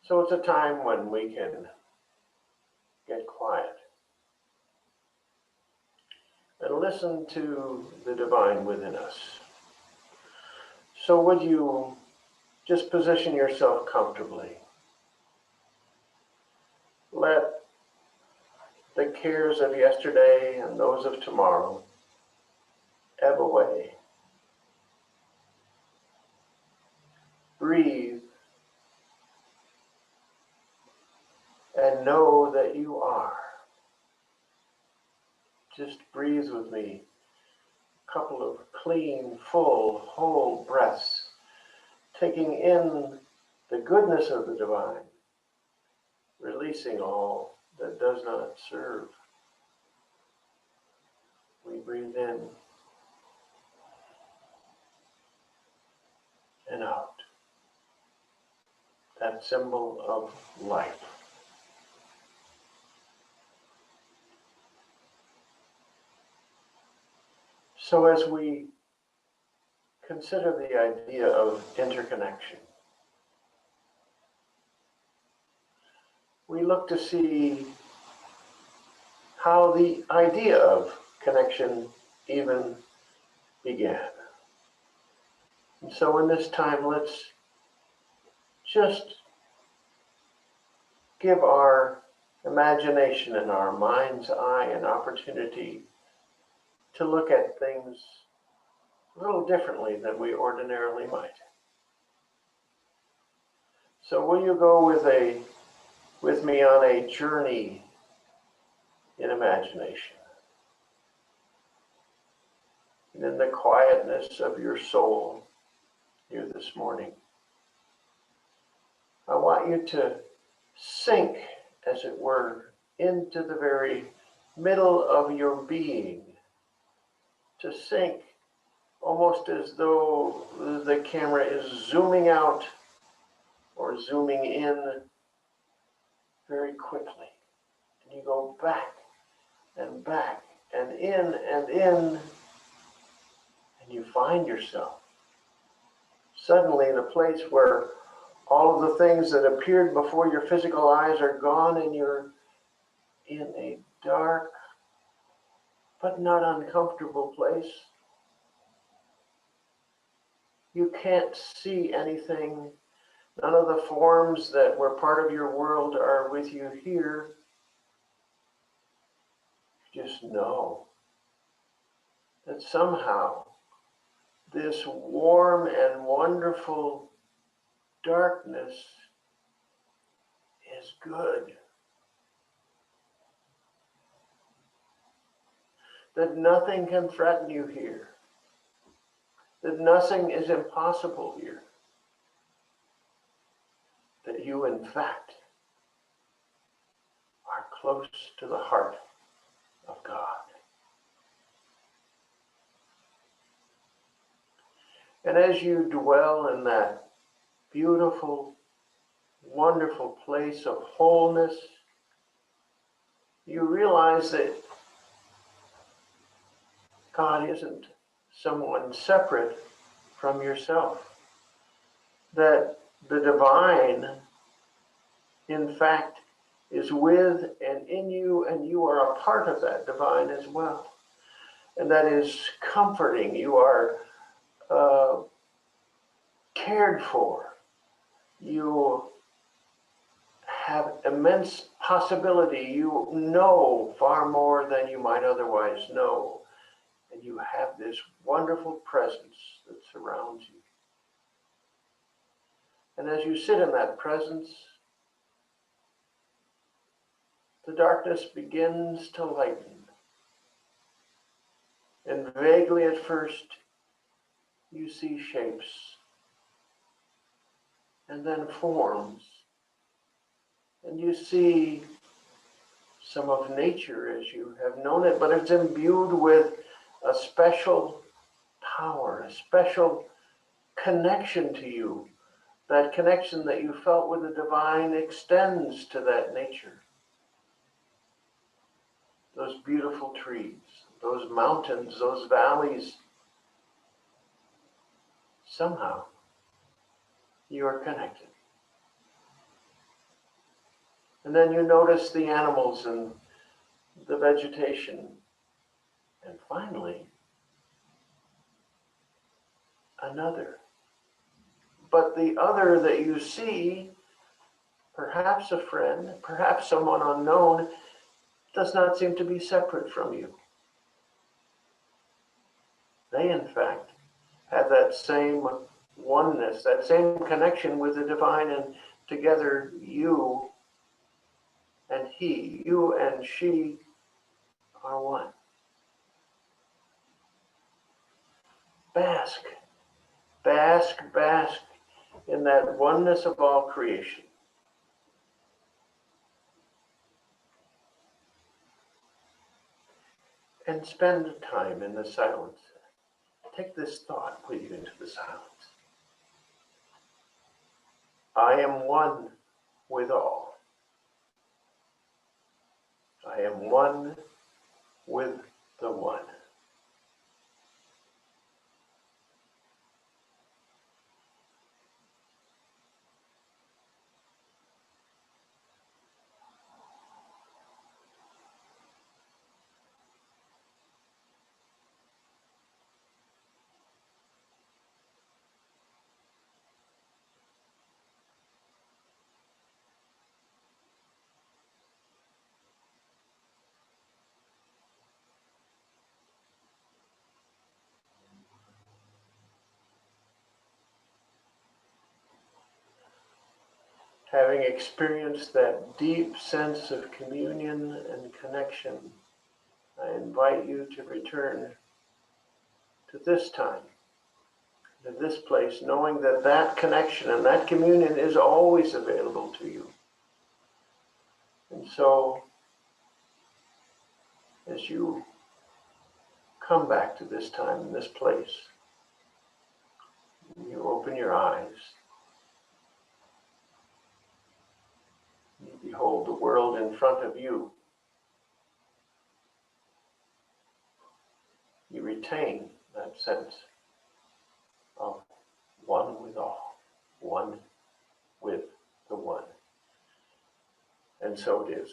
So it's a time when we can get quiet and listen to the divine within us. So would you just position yourself comfortably? Let the cares of yesterday and those of tomorrow ebb away. Breathe and know that you are. Just breathe with me. A couple of clean, full, whole breaths, taking in the goodness of the divine, releasing all that does not serve. We breathe in and out. That symbol of life. So as we consider the idea of interconnection, we look to see how the idea of connection even began. And so in this time, let's just give our imagination and our mind's eye an opportunity to look at things a little differently than we ordinarily might. So will you go with me on a journey in imagination? And in the quietness of your soul here this morning, I want you to sink, as it were, into the very middle of your being, to sink almost as though the camera is zooming out or zooming in very quickly. And you go back and in, and you find yourself suddenly in a place where all of the things that appeared before your physical eyes are gone, and you're in a dark but not uncomfortable place. You can't see anything. None of the forms that were part of your world are with you here. You just know that somehow this warm and wonderful darkness is good. That nothing can threaten you here. That nothing is impossible here. That you, in fact, are close to the heart of God. And as you dwell in that beautiful, wonderful place of wholeness, you realize that God isn't someone separate from yourself. That the divine, in fact, is with and in you, and you are a part of that divine as well. And that is comforting. You are cared for. You have immense possibility. You know far more than you might otherwise know. And you have this wonderful presence that surrounds you. And as you sit in that presence, the darkness begins to lighten. And vaguely at first, you see shapes, and then forms. And you see some of nature as you have known it, but it's imbued with a special power, a special connection to you. That connection that you felt with the divine extends to that nature. Those beautiful trees, those mountains, those valleys. Somehow, you are connected. And then you notice the animals and the vegetation. And finally, another. But the other that you see, perhaps a friend, perhaps someone unknown, does not seem to be separate from you. They, in fact, have that same oneness, that same connection with the divine, and together you and he, you and she are one. Bask, bask, bask in that oneness of all creation. And spend time in the silence. Take this thought with you into the silence. I am one with all. I am one with the one. Having experienced that deep sense of communion and connection, I invite you to return to this time, to this place, knowing that that connection and that communion is always available to you. And so, as you come back to this time and this place, you open your eyes, you behold the world in front of you. You retain that sense of one with all, one with the one. And so it is.